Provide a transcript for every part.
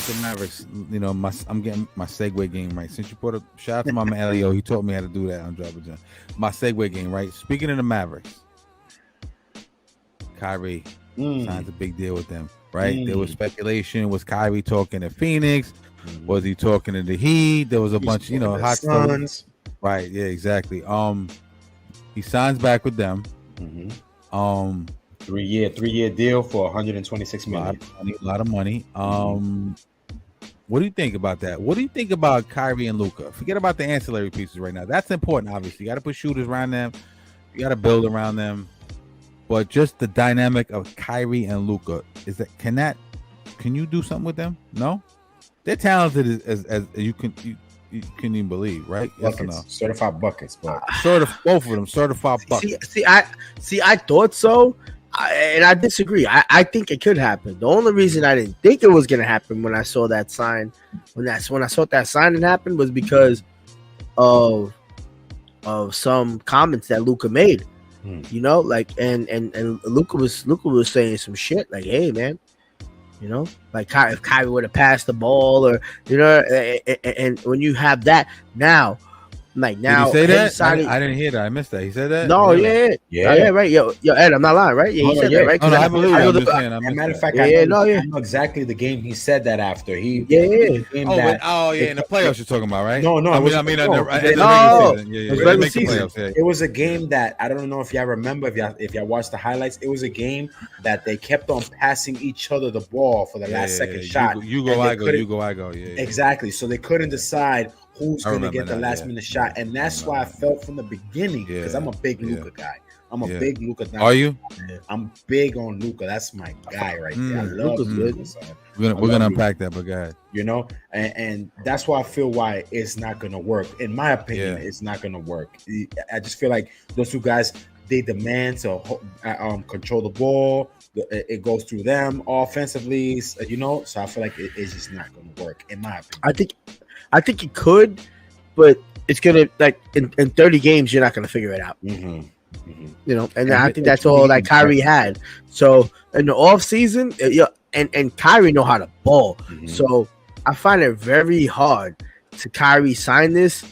the Mavericks, I'm getting my segue game right. Since you put a shout out to my man Elio, he taught me how to do that on Drop It. My segue game, right? Speaking of the Mavericks, Kyrie signs a big deal with them, right? There was speculation. Was Kyrie talking to Phoenix? Was he talking to the Heat? There was a bunch, hot stuff. Right? Yeah, exactly. He signs back with them. 3-year deal for $126 million. A lot of money. What do you think about that? What do you think about Kyrie and Luka? Forget about the ancillary pieces right now. That's important, obviously. You got to put shooters around them. You got to build around them. But just the dynamic of Kyrie and Luka, can you do something with them? No? They're talented as you couldn't even believe, right? Yes or no? Certified buckets, but both of them certified buckets. I thought so. And I disagree. I think it could happen. The only reason I didn't think it was going to happen when I saw that sign, when I saw that signing happen, was because of some comments that Luka made. And Luka was saying some shit like, "Hey, man, like if Kyrie would have passed the ball, or and when you have that now." Like now, did he say that? I didn't hear that. I missed that. He said that. No, yeah, right. Yo, Ed, I'm not lying, right? Yeah, he said that, right? No, I believe you. As a matter of fact, I know exactly the game he said that after. In the playoffs you're talking about, right? No. It was a game that I don't know if y'all remember. If y'all watched the highlights, it was a game that they kept on passing each other the ball for the last second shot. You go, I go. Yeah, exactly. So they couldn't decide who's going to get the last minute shot. And that's why I felt from the beginning, because I'm a big Luka guy. I'm a big Luka guy. Are you? I'm big on Luka. That's my guy right there. I love Luka. We're going to unpack that, but go ahead. And that's why I feel why it's not going to work. In my opinion, it's not going to work. I just feel like those two guys, they demand to control the ball. It goes through them offensively, so I feel like it's just not going to work, in my opinion. I think it could, but it's gonna, like, in 30 games you're not gonna figure it out. And I think that's all that Kyrie had. So in the off season, and Kyrie know how to ball. So I find it very hard to Kyrie sign this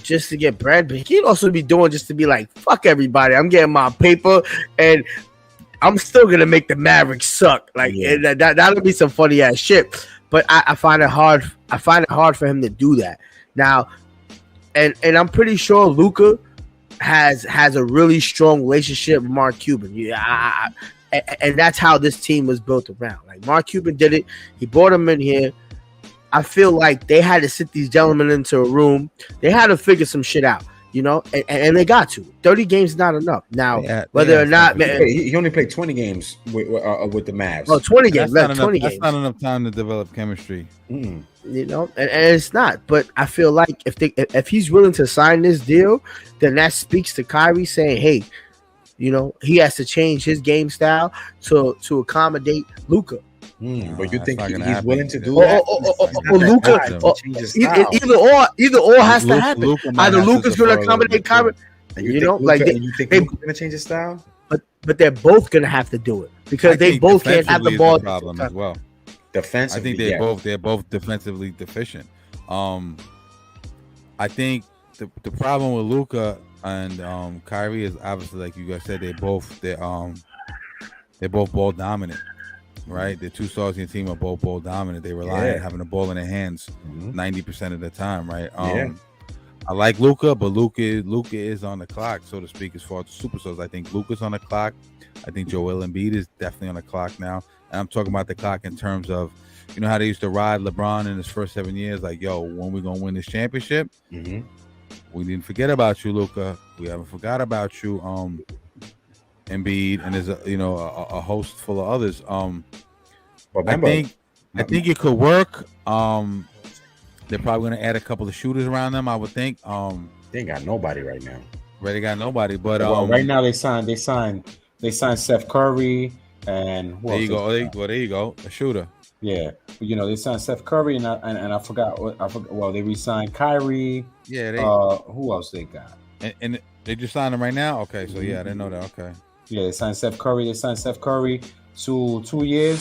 just to get bread, but he'd also be doing just to be like, fuck everybody, I'm getting my paper and I'm still gonna make the Mavericks suck. Like that'll be some funny ass shit. But I find it hard. I find it hard for him to do that now, and I'm pretty sure Luka has a really strong relationship with Mark Cuban. And that's how this team was built around. Like Mark Cuban did it. He brought him in here. I feel like they had to sit these gentlemen into a room. They had to figure some shit out. And they got to. 30 games is not enough. Now, whether or not... He only played 20 games with the Mavs. Oh, 20 games. That's not enough time to develop chemistry. And it's not. But I feel like if he's willing to sign this deal, then that speaks to Kyrie saying, hey, he has to change his game style to accommodate Luka. But you think he's willing to do that? Either or has to happen. Either Luka's going to accommodate Kyrie. You think Luka's going to change his style? But they're both going to have to do it because they both can't have the ball. Problem as well. Defensively, I think they're both defensively deficient. I think the problem with Luka and Kyrie is obviously, like you guys said, they're both ball dominant. Right, the two stars in the team are both ball dominant. They rely on having the ball in their hands 90% of the time. Right. I like Luka, but Luka is on the clock, so to speak, as far as the superstars. I think Luka's on the clock. I think Joel Embiid is definitely on the clock now. And I'm talking about the clock in terms of, how they used to ride LeBron in his first 7 years. Like, yo, when we gonna win this championship? We didn't forget about you, Luka. We haven't forgot about you. Embiid, and there's a host full of others. I think it could work. They're probably going to add a couple of shooters around them, I would think. They ain't got nobody right now. They got nobody, but right now they signed Steph Curry, and there you go, a shooter. Yeah, they signed Steph Curry, and I forgot. Well, they re-signed Kyrie. Yeah, who else they got? And they just signed him right now. Okay, so yeah, I didn't know that. Okay. Yeah, they signed Steph Curry. 2 years.